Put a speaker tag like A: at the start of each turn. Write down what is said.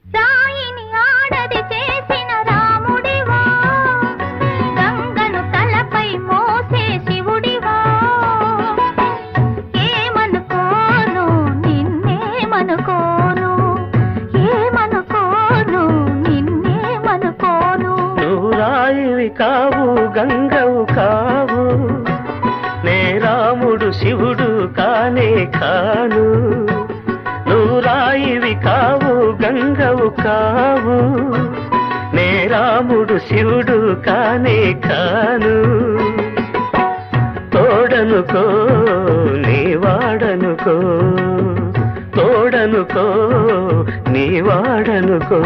A: సాయిని ఆడది చేసిన రాముడివా, గంగను తలపై మోసే శివుడివా. ఏమనుకోను నిన్నేమనుకోను, ఏమనుకోను నిన్నేమనుకోను.
B: నువ్వు రాయివి కావు గంగవు కావు, నే రాముడు శివుడు కానే కాను. నువ్వు రాయివి కావు గంగవు కావు, నే రాముడు శివుడు కానే కాను. తోడనుకో నీ వాడనుకో, తోడనుకో నీ వాడనుకో.